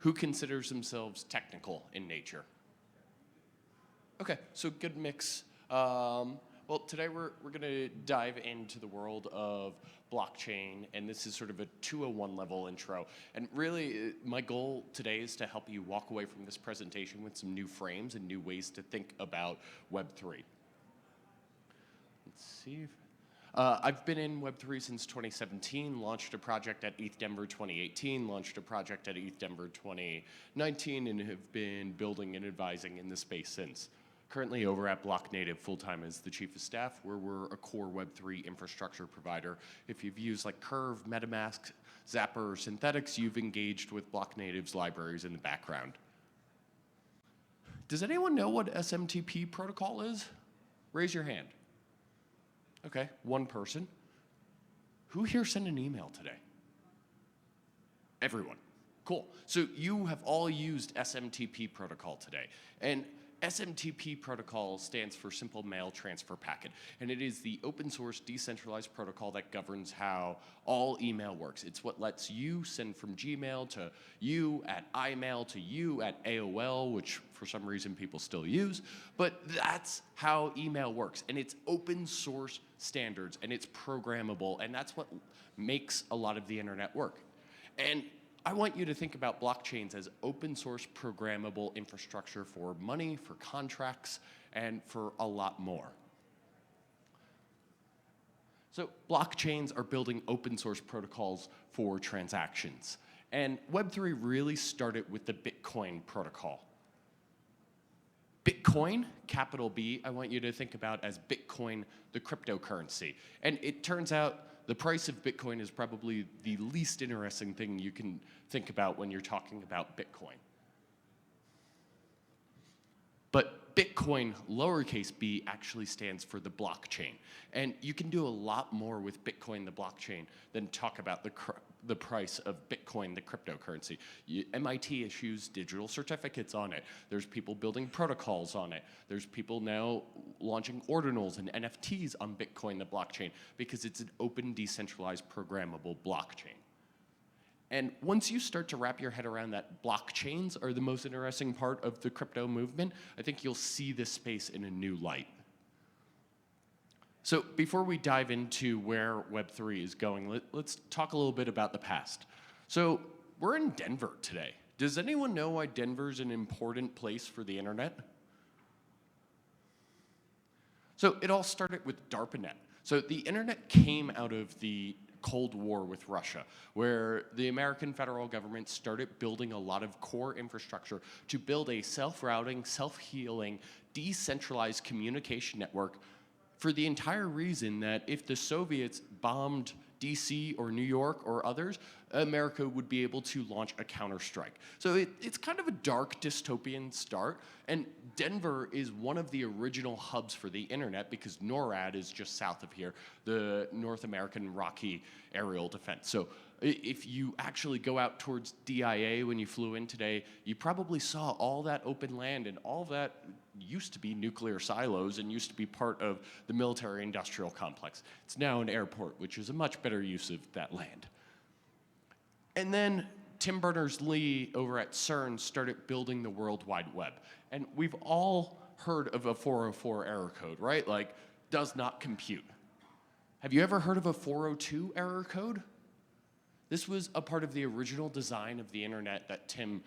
Who considers themselves technical in nature? Okay, so good mix. Well, today we're going to dive into the world of blockchain, and this is sort of a 201 level intro. And really, my goal today is to help you walk away from this presentation with some new frames and new ways to think about Web3. Let's see. I've been in Web3 since 2017, launched a project at ETH Denver 2018, launched a project at ETH Denver 2019, and have been building and advising in the space since. Currently over at Blocknative, full-time as the chief of staff, where we're a core Web3 infrastructure provider. If you've used like Curve, MetaMask, Zapper, or Synthetics, you've engaged with Blocknative's libraries in the background. Does anyone know what SMTP protocol is? Raise your hand. Okay, one person. Who here sent an email today? Everyone. Cool. So you have all used SMTP protocol today. And SMTP protocol stands for Simple Mail Transfer Packet, and it is the open source decentralized protocol that governs how all email works. It's what lets you send from Gmail to you at iMail to you at AOL, which for some reason people still use, but that's how email works, and it's open source standards, and it's programmable, and that's what makes a lot of the internet work. And I want you to think about blockchains as open source programmable infrastructure for money, for contracts, and for a lot more. So blockchains are building open source protocols for transactions. And Web3 really started with the Bitcoin protocol. Bitcoin, capital B, I want you to think about as Bitcoin, the cryptocurrency. And it turns out the price of Bitcoin is probably the least interesting thing you can think about when you're talking about Bitcoin. But Bitcoin, lowercase b, actually stands for the blockchain. And you can do a lot more with Bitcoin, the blockchain, than talk about the price of Bitcoin, the cryptocurrency. MIT issues digital certificates on it. There's people building protocols on it. There's people now launching ordinals and NFTs on Bitcoin, the blockchain, because it's an open, decentralized, programmable blockchain. And once you start to wrap your head around that blockchains are the most interesting part of the crypto movement, I think you'll see this space in a new light. So before we dive into where Web3 is going, let's talk a little bit about the past. So we're in Denver today. Does anyone know why Denver's an important place for the internet? So it all started with DARPANET. So the internet came out of the Cold War with Russia, where the American federal government started building a lot of core infrastructure to build a self-routing, self-healing, decentralized communication network for the entire reason that if the Soviets bombed DC or New York or others, America would be able to launch a counterstrike. So it's kind of a dark dystopian start, and Denver is one of the original hubs for the internet because NORAD is just south of here, the North American Rocky Aerial Defense. So if you actually go out towards DIA when you flew in today, you probably saw all that open land, and all that used to be nuclear silos and used to be part of the military industrial complex. It's now an airport, which is a much better use of that land. And then Tim Berners-Lee over at CERN started building the World Wide Web. And we've all heard of a 404 error code, right? Like, does not compute. Have you ever heard of a 402 error code? This was a part of the original design of the internet that Tim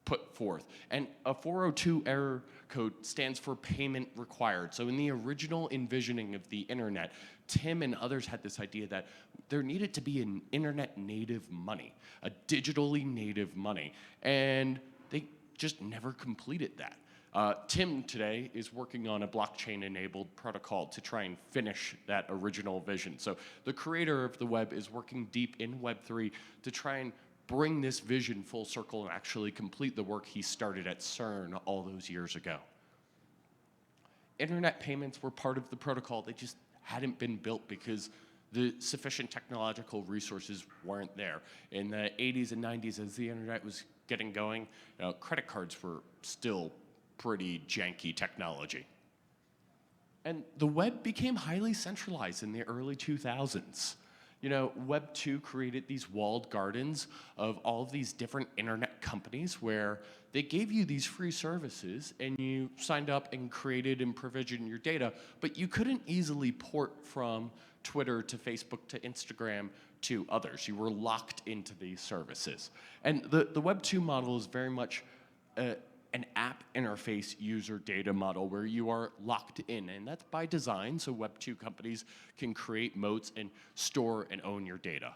put forth. And a 402 error code stands for payment required. So in the original envisioning of the internet, Tim and others had this idea that there needed to be an internet native money, a digitally native money. And they just never completed that. Tim today is working on a blockchain-enabled protocol to try and finish that original vision. So the creator of the web is working deep in Web3 to try and bring this vision full circle and actually complete the work he started at CERN all those years ago. Internet payments were part of the protocol. They just hadn't been built because the sufficient technological resources weren't there. In the 80s and 90s, as the internet was getting going, credit cards were still pretty janky technology. And the web became highly centralized in the early 2000s. Web 2 created these walled gardens of all of these different internet internet companies where they gave you these free services and you signed up and created and provisioned your data, but you couldn't easily port from Twitter to Facebook to Instagram to others. You were locked into these services. And the Web 2 model is very much an app interface user data model where you are locked in, and that's by design, so Web 2 companies can create moats and store and own your data.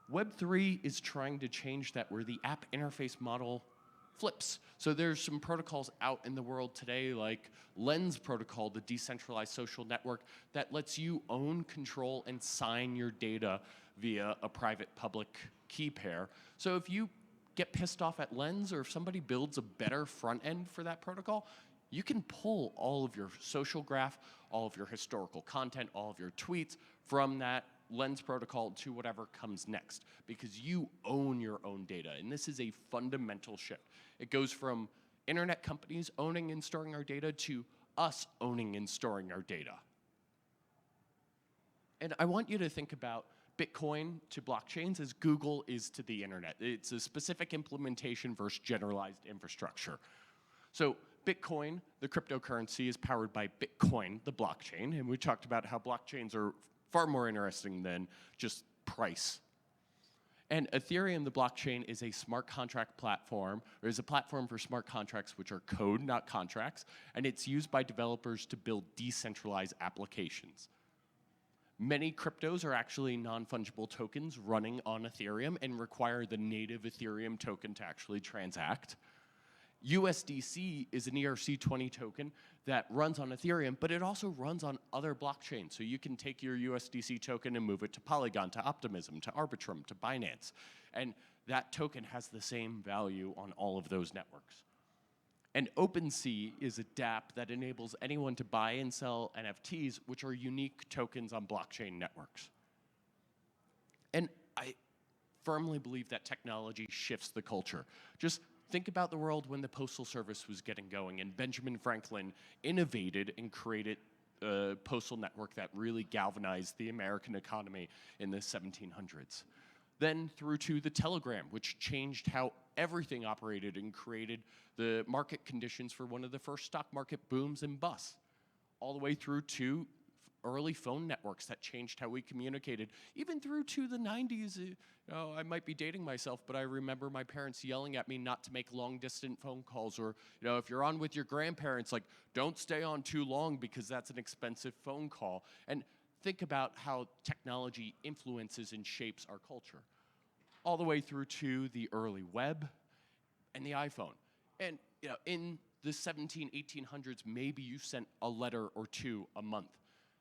Web 3 is trying to change that, where the app interface model flips. So there's some protocols out in the world today, like Lens protocol, the decentralized social network that lets you own, control, and sign your data via a private-public key pair. So if you get pissed off at Lens, or if somebody builds a better front end for that protocol, you can pull all of your social graph, all of your historical content, all of your tweets from that Lens protocol to whatever comes next, because you own your own data. And this is a fundamental shift. It goes from internet companies owning and storing our data to us owning and storing our data. And I want you to think about Bitcoin to blockchains as Google is to the internet. It's a specific implementation versus generalized infrastructure. So Bitcoin, the cryptocurrency, is powered by Bitcoin, the blockchain, and we talked about how blockchains are far more interesting than just price. And Ethereum, the blockchain, is a smart contract platform, or is a platform for smart contracts, which are code, not contracts, and it's used by developers to build decentralized applications. Many cryptos are actually non-fungible tokens running on Ethereum and require the native Ethereum token to actually transact. USDC is an ERC20 token that runs on Ethereum, but it also runs on other blockchains. So you can take your USDC token and move it to Polygon, to Optimism, to Arbitrum, to Binance. And that token has the same value on all of those networks. And OpenSea is a dApp that enables anyone to buy and sell NFTs, which are unique tokens on blockchain networks. And I firmly believe that technology shifts the culture. Just think about the world when the Postal Service was getting going and Benjamin Franklin innovated and created a postal network that really galvanized the American economy in the 1700s. Then through to the telegram, which changed how everything operated and created the market conditions for one of the first stock market booms and busts, all the way through to early phone networks that changed how we communicated, even through to the 90s. I might be dating myself, but I remember my parents yelling at me not to make long-distance phone calls, or if you're on with your grandparents, like, don't stay on too long because that's an expensive phone call. And think about how technology influences and shapes our culture, all the way through to the early web and the iPhone. And in the 1800s, maybe you sent a letter or two a month.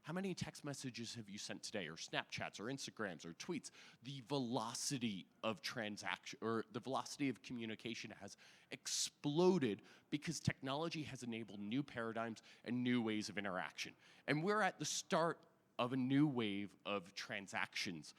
How many text messages have you sent today, or Snapchats, or Instagrams, or tweets? The velocity of transaction, or the velocity of communication, has exploded because technology has enabled new paradigms and new ways of interaction. And we're at the start of a new wave of transactions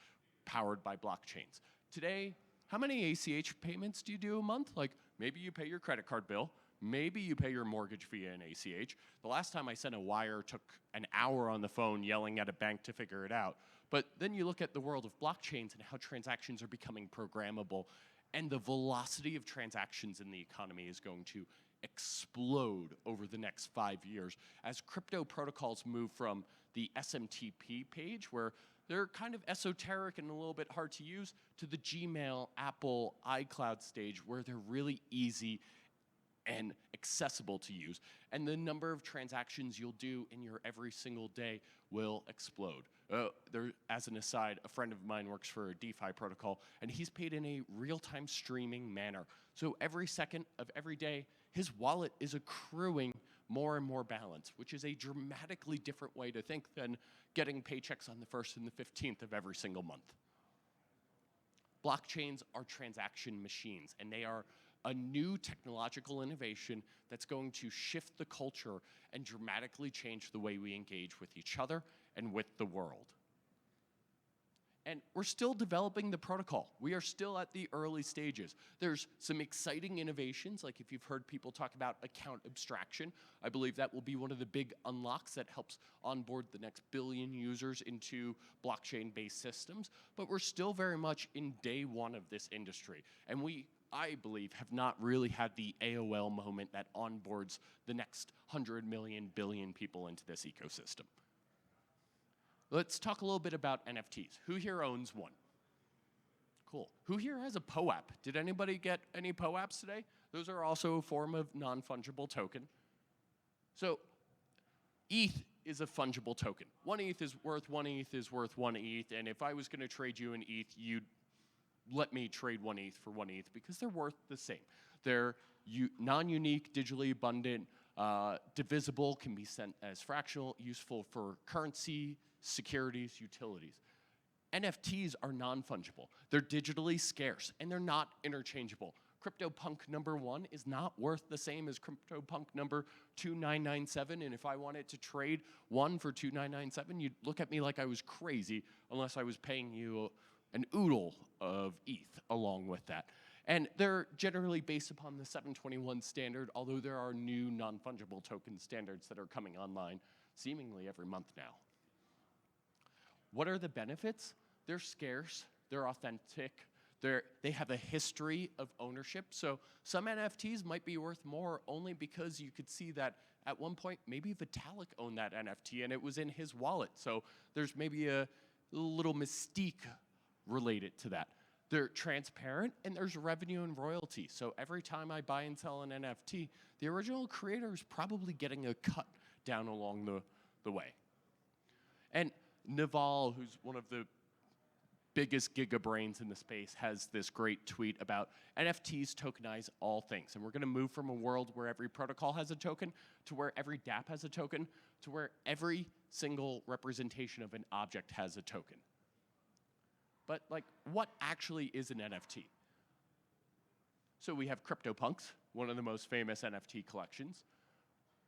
powered by blockchains. Today, how many ACH payments do you do a month? Like, maybe you pay your credit card bill, maybe you pay your mortgage via an ACH. The last time I sent a wire took an hour on the phone yelling at a bank to figure it out. But then you look at the world of blockchains and how transactions are becoming programmable, and the velocity of transactions in the economy is going to explode over the next 5 years as crypto protocols move from the SMTP page, where they're kind of esoteric and a little bit hard to use, to the Gmail, Apple, iCloud stage, where they're really easy and accessible to use. And the number of transactions you'll do in your every single day will explode. As an aside, a friend of mine works for a DeFi protocol, and he's paid in a real-time streaming manner. So every second of every day, his wallet is accruing more and more balance, which is a dramatically different way to think than getting paychecks on the 1st and the 15th of every single month. Blockchains are transaction machines, and they are a new technological innovation that's going to shift the culture and dramatically change the way we engage with each other and with the world. And we're still developing the protocol. We are still at the early stages. There's some exciting innovations, like if you've heard people talk about account abstraction, I believe that will be one of the big unlocks that helps onboard the next billion users into blockchain-based systems. But we're still very much in day one of this industry. And we I believe, have not really had the AOL moment that onboards the next 100 million, billion people into this ecosystem. Let's talk a little bit about NFTs. Who here owns one? Cool. Who here has a POAP? Did anybody get any POAPs today? Those are also a form of non-fungible token. So ETH is a fungible token. 1 ETH is worth 1 ETH is worth 1 ETH, and if I was going to trade you an ETH, you'd let me trade 1 ETH for 1 ETH because they're worth the same. They're non-unique, digitally abundant, divisible, can be sent as fractional, useful for currency, securities, utilities. NFTs are non-fungible. They're digitally scarce, and they're not interchangeable. CryptoPunk number 1 is not worth the same as CryptoPunk number 2997, and if I wanted to trade one for 2997, you'd look at me like I was crazy unless I was paying you an oodle of ETH along with that. And they're generally based upon the 721 standard, although there are new non-fungible token standards that are coming online seemingly every month now. What are the benefits? They're scarce, they're authentic, they have a history of ownership. So some NFTs might be worth more only because you could see that at one point, maybe Vitalik owned that NFT and it was in his wallet. So there's maybe a little mystique related to that. They're transparent and there's revenue and royalty. So every time I buy and sell an NFT, the original creator is probably getting a cut down along the way. And Naval, who's one of the biggest gigabrains in the space, has this great tweet about NFTs tokenize all things. And we're going to move from a world where every protocol has a token to where every dApp has a token to where every single representation of an object has a token. But like, what actually is an NFT? So we have CryptoPunks, one of the most famous NFT collections.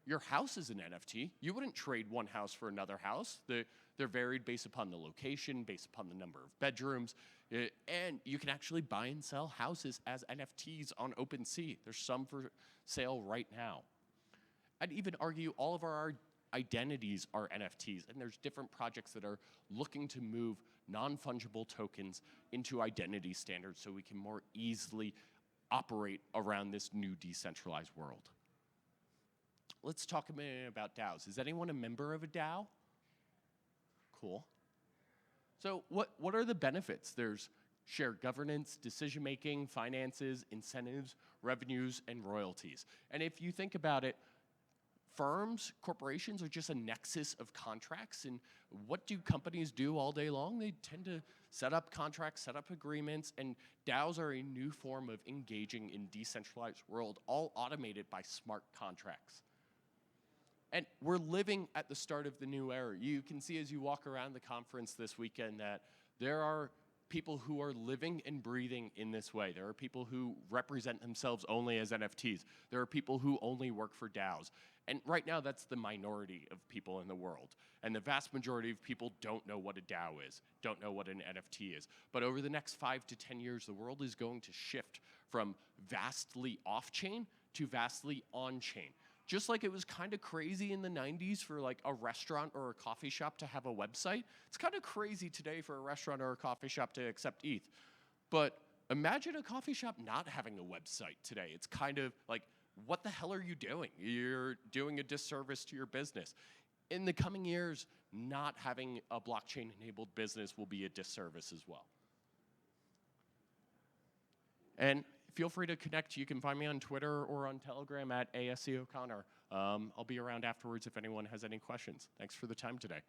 Your house is an NFT. You wouldn't trade one house for another house. They're varied based upon the location, based upon the number of bedrooms, and you can actually buy and sell houses as NFTs on OpenSea. There's some for sale right now. I'd even argue all of our identities are NFTs, and there's different projects that are looking to move non-fungible tokens into identity standards so we can more easily operate around this new decentralized world. Let's talk a minute about DAOs. Is anyone a member of a DAO? Cool. So what are the benefits? There's shared governance, decision-making, finances, incentives, revenues, and royalties. And if you think about it, firms, corporations are just a nexus of contracts. And what do companies do all day long? They tend to set up contracts, set up agreements, and DAOs are a new form of engaging in decentralized world, all automated by smart contracts. And we're living at the start of the new era. You can see as you walk around the conference this weekend that there are people who are living and breathing in this way. There are people who represent themselves only as NFTs. There are people who only work for DAOs. And right now, that's the minority of people in the world. And the vast majority of people don't know what a DAO is, don't know what an NFT is. But over the next 5 to 10 years, the world is going to shift from vastly off-chain to vastly on-chain. Just like it was kind of crazy in the 90s for like a restaurant or a coffee shop to have a website, it's kind of crazy today for a restaurant or a coffee shop to accept ETH. But imagine a coffee shop not having a website today. It's kind of like, what the hell are you doing? You're doing a disservice to your business. In the coming years, not having a blockchain-enabled business will be a disservice as well. And feel free to connect. You can find me on Twitter or on Telegram at ASC OConnor. I'll be around afterwards if anyone has any questions. Thanks for the time today.